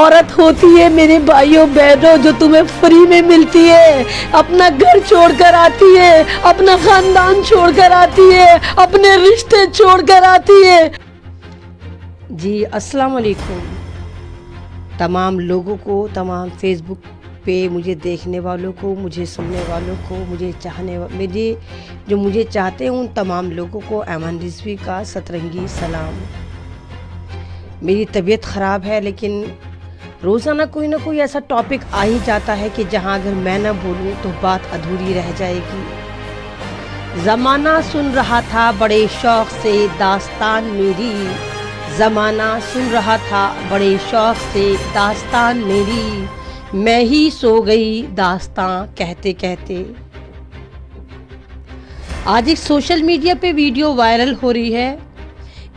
औरत होती है मेरे भाइयों बहनों जो तुम्हें फ्री में मिलती है, अपना घर छोड़कर आती है, अपना खानदान छोड़कर आती है, अपने रिश्ते छोड़कर आती है। जी अस्सलाम वालेकुम तमाम लोगों को, तमाम फेसबुक पे मुझे देखने वालों को, मुझे सुनने वालों को, मुझे चाहते हैं उन तमाम लोगों को ऐमन रिजवी का सतरंगी सलाम। मेरी तबीयत ख़राब है लेकिन रोज़ाना कोई ना कोई ऐसा टॉपिक आ ही जाता है कि जहां अगर मैं ना बोलूं तो बात अधूरी रह जाएगी। ज़माना सुन रहा था बड़े शौक़ से दास्तान मेरी, ज़माना सुन रहा था बड़े शौक़ से दास्तान मेरी, मैं ही सो गई दास्तां कहते कहते। आज एक सोशल मीडिया पे वीडियो वायरल हो रही है।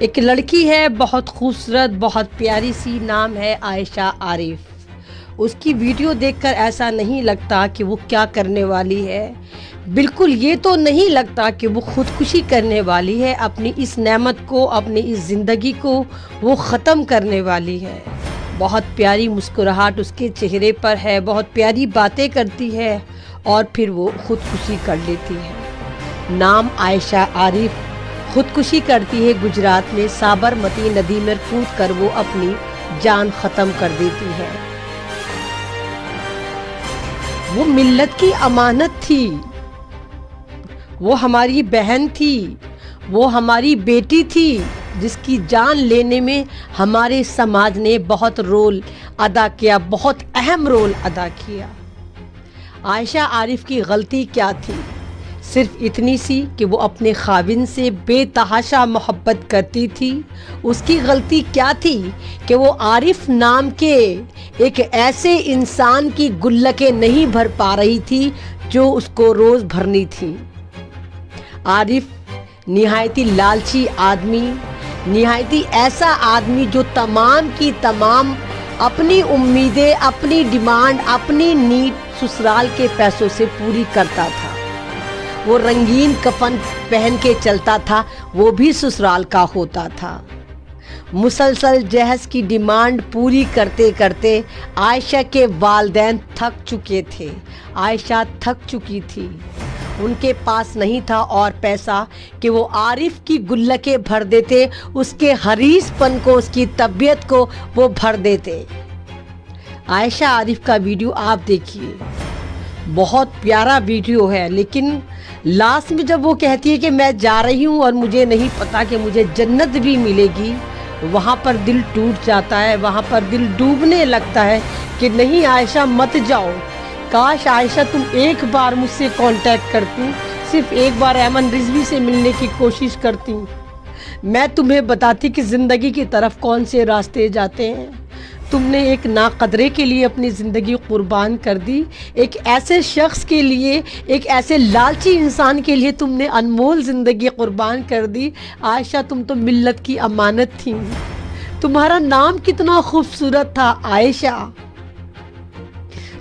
एक लड़की है बहुत खूबसूरत, बहुत प्यारी सी, नाम है आयशा आरिफ। उसकी वीडियो देखकर ऐसा नहीं लगता कि वो क्या करने वाली है, बिल्कुल ये तो नहीं लगता कि वो खुदकुशी करने वाली है। अपनी इस नेमत को, अपनी इस ज़िंदगी को वो ख़त्म करने वाली है। बहुत प्यारी मुस्कुराहट उसके चेहरे पर है, बहुत प्यारी बातें करती है और फिर वो खुदकुशी कर लेती है। नाम आयशा आरिफ, खुदकुशी करती है गुजरात में साबरमती नदी में कूद कर वो अपनी जान ख़त्म कर देती है। वो मिल्लत की अमानत थी, वो हमारी बहन थी, वो हमारी बेटी थी जिसकी जान लेने में हमारे समाज ने बहुत रोल अदा किया, बहुत अहम रोल अदा किया। आयशा आरिफ की गलती क्या थी? सिर्फ इतनी सी कि वो अपने खाविन से बेतहाशा मोहब्बत करती थी। उसकी गलती क्या थी कि वो आरिफ नाम के एक ऐसे इंसान की गुल्लकें नहीं भर पा रही थी जो उसको रोज़ भरनी थी। आरिफ निहायती लालची आदमी, निहायती ऐसा आदमी जो तमाम की तमाम अपनी उम्मीदें, अपनी डिमांड, अपनी नीड ससुराल के पैसों से पूरी करता था। वो रंगीन कफन पहन के चलता था, वो भी ससुराल का होता था। मुसलसल जहेज की डिमांड पूरी करते करते आयशा के वालिदैन थक चुके थे। आयशा थक चुकी थी, उनके पास नहीं था और पैसा कि वो आरिफ की गुल्लकें भर देते, उसके हरीसपन को, उसकी तबीयत को वो भर देते। आयशा आरिफ का वीडियो आप देखिए, बहुत प्यारा वीडियो है, लेकिन लास्ट में जब वो कहती है कि मैं जा रही हूँ और मुझे नहीं पता कि मुझे जन्नत भी मिलेगी, वहाँ पर दिल टूट जाता है, वहाँ पर दिल डूबने लगता है कि नहीं आयशा मत जाओ। काश आयशा तुम एक बार मुझसे कांटेक्ट करती, सिर्फ एक बार ऐमन रिजवी से मिलने की कोशिश करती, मैं तुम्हें बताती कि ज़िंदगी की तरफ कौन से रास्ते जाते हैं। तुमने एक नाकदरे के लिए अपनी ज़िंदगी कुर्बान कर दी, एक ऐसे शख्स के लिए, एक ऐसे लालची इंसान के लिए तुमने अनमोल ज़िंदगी कुर्बान कर दी। आयशा तुम तो मिल्लत की अमानत थी, तुम्हारा नाम कितना खूबसूरत था आयशा,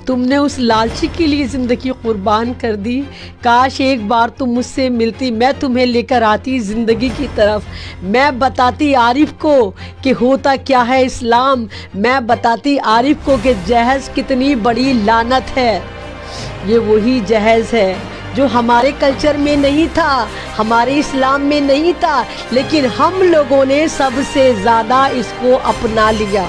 तुमने उस लालची के लिए ज़िंदगी कुर्बान कर दी। काश एक बार तुम मुझसे मिलती, मैं तुम्हें लेकर आती ज़िंदगी की तरफ, मैं बताती आरिफ को कि होता क्या है इस्लाम, मैं बताती आरिफ को कि जहेज कितनी बड़ी लानत है। ये वही जहेज है जो हमारे कल्चर में नहीं था, हमारे इस्लाम में नहीं था, लेकिन हम लोगों ने सबसे ज़्यादा इसको अपना लिया।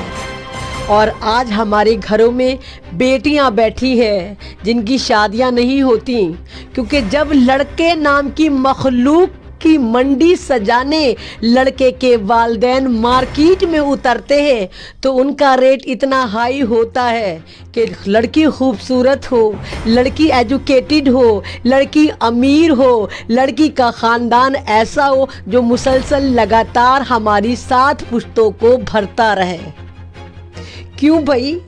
और आज हमारे घरों में बेटियां बैठी हैं जिनकी शादियां नहीं होती, क्योंकि जब लड़के नाम की मखलूक की मंडी सजाने लड़के के वालिदैन मार्केट में उतरते हैं तो उनका रेट इतना हाई होता है कि लड़की खूबसूरत हो, लड़की एजुकेटेड हो, लड़की अमीर हो, लड़की का ख़ानदान ऐसा हो जो मुसलसल लगातार हमारी 7 पुश्तों को भरता रहे। क्यों भाई?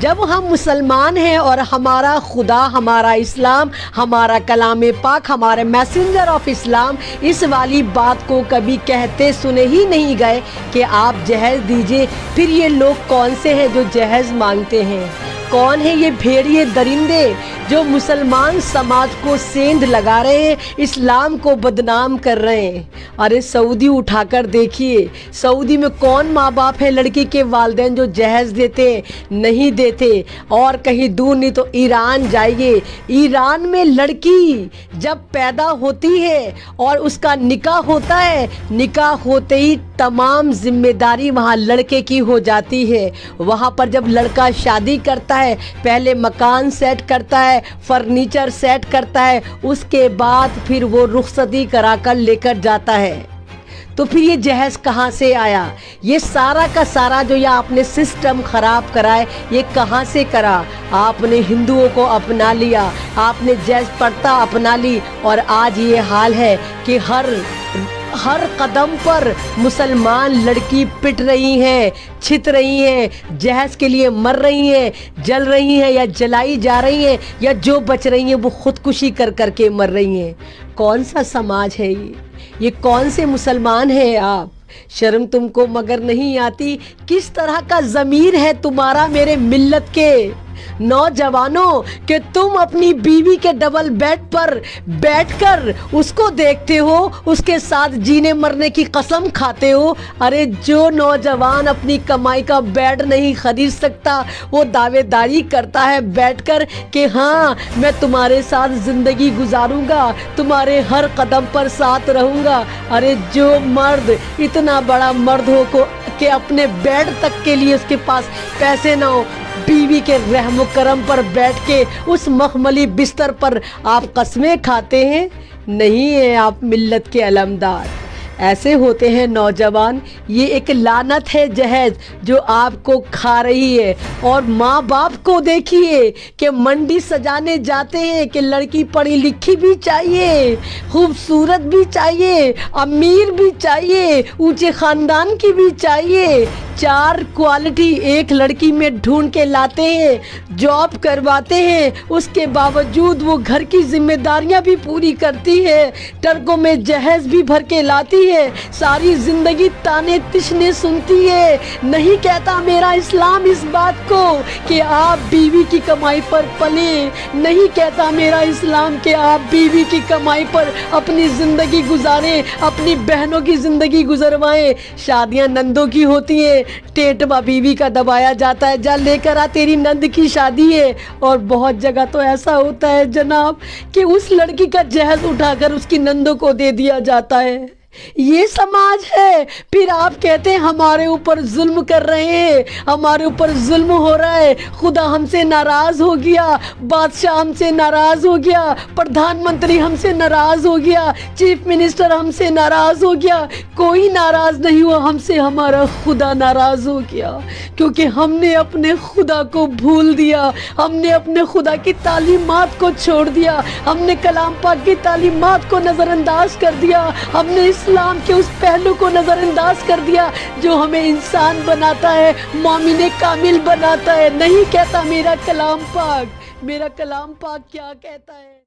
जब हम मुसलमान हैं और हमारा खुदा, हमारा इस्लाम, हमारा कलाम पाक, हमारे मैसेंजर ऑफ इस्लाम इस वाली बात को कभी कहते सुने ही नहीं गए कि आप जहेज दीजिए, फिर ये लोग कौन से हैं जो जहेज मांगते हैं? कौन है ये भेड़िए दरिंदे جو مسلمان سماج کو سیندھ لگا رہے ہیں، اسلام کو بدنام کر رہے ہیں۔ ارے سعودی اٹھا کر دیکھیے، سعودی میں کون ماں باپ ہے لڑکی کے والدین جو جہیز دیتے ہیں؟ نہیں دیتے۔ اور کہیں دور نہیں تو ایران جائیے، ایران میں لڑکی جب پیدا ہوتی ہے اور اس کا نکاح ہوتا ہے، نکاح ہوتے ہی تمام ذمہ داری وہاں لڑکے کی ہو جاتی ہے۔ وہاں پر جب لڑکا شادی کرتا ہے، پہلے مکان سیٹ کرتا ہے، فرنیچر سیٹ کرتا ہے، اس کے بعد پھر وہ رخصتی کرا کر لے کر جاتا ہے۔ تو پھر یہ جہیز کہاں سے آیا؟ یہ سارا کا سارا جو یہ آپ نے سسٹم خراب کرا ہے، یہ کہاں سے کرا؟ آپ نے ہندوؤں کو اپنا لیا، آپ نے جہیز پرتا اپنا لی، اور آج یہ حال ہے کہ ہر قدم پر مسلمان لڑکی پٹ رہی ہیں، چھت رہی ہیں، جہیز کے لیے مر رہی ہیں، جل رہی ہیں یا جلائی جا رہی ہیں، یا جو بچ رہی ہیں وہ خودکشی کر کے مر رہی ہیں۔ کون سا سماج ہے یہ کون سے مسلمان ہیں آپ؟ شرم تم کو مگر نہیں آتی؟ کس طرح کا ضمیر ہے تمہارا میرے ملت کے نوجوانوں کہ تم اپنی بیوی کے ڈبل بیڈ پر بیٹھ کر اس کو دیکھتے ہو، اس کے ساتھ جینے مرنے کی قسم کھاتے ہو۔ ارے جو نوجوان اپنی کمائی کا بیڈ نہیں خرید سکتا، وہ دعوے داری کرتا ہے بیٹھ کر کہ ہاں میں تمہارے ساتھ زندگی گزاروں گا، تمہارے ہر قدم پر ساتھ رہوں گا۔ ارے جو مرد اتنا بڑا مرد ہو کہ اپنے بیڈ تک کے لیے اس کے پاس پیسے نہ ہو، بیوی کے رحم و کرم پر بیٹھ کے اس مخملی بستر پر آپ قسمیں کھاتے ہیں؟ نہیں ہیں آپ ملت کے علمدار۔ ایسے ہوتے ہیں نوجوان۔ یہ ایک لعنت ہے جہیز جو آپ کو کھا رہی ہے۔ اور ماں باپ کو دیکھیے کہ منڈی سجانے جاتے ہیں کہ لڑکی پڑھی لکھی بھی چاہیے، خوبصورت بھی چاہیے، امیر بھی چاہیے، اونچے خاندان کی بھی چاہیے۔ 4 کوالٹی ایک لڑکی میں ڈھونڈ کے لاتے ہیں، جاب کرواتے ہیں، اس کے باوجود وہ گھر کی ذمہ داریاں بھی پوری کرتی ہے، ٹرکوں میں جہیز بھی بھر کے لاتی ہے، ساری زندگی تانے تشنے سنتی ہے۔ نہیں کہتا میرا اسلام اس بات کو کہ آپ بیوی کی کمائی پر پلیں، نہیں کہتا میرا اسلام کہ آپ بیوی کی کمائی پر اپنی زندگی گزاریں، اپنی بہنوں کی زندگی گزروائیں۔ شادیاں نندوں کی ہوتی ہیں، ٹیٹوا بیوی کا دبایا جاتا ہے، جا لے کر آ تیری نند کی شادی ہے۔ اور بہت جگہ تو ایسا ہوتا ہے جناب کہ اس لڑکی کا جہیز اٹھا کر اس کی نندوں کو دے دیا جاتا ہے۔ یہ سماج ہے۔ پھر آپ کہتے ہیں ہمارے اوپر ظلم کر رہے ہیں، ہمارے اوپر ظلم ہو رہا ہے، خدا ہم سے ناراض ہو گیا، بادشاہ ہم سے ناراض ہو گیا، پردھان منتری ہم سے ناراض ہو گیا، چیف منسٹر ہم سے ناراض ہو گیا۔ کوئی ناراض نہیں ہوا ہم سے، ہمارا خدا ناراض ہو گیا، کیونکہ ہم نے اپنے خدا کو بھول دیا، ہم نے اپنے خدا کی تعلیمات کو چھوڑ دیا، ہم نے کلام پاک کی تعلیمات کو نظر انداز کر دیا، ہم نے اسلام کے اس پہلو کو نظر انداز کر دیا جو ہمیں انسان بناتا ہے، مومن کامل بناتا ہے۔ نہیں کہتا میرا کلام پاک کیا کہتا ہے۔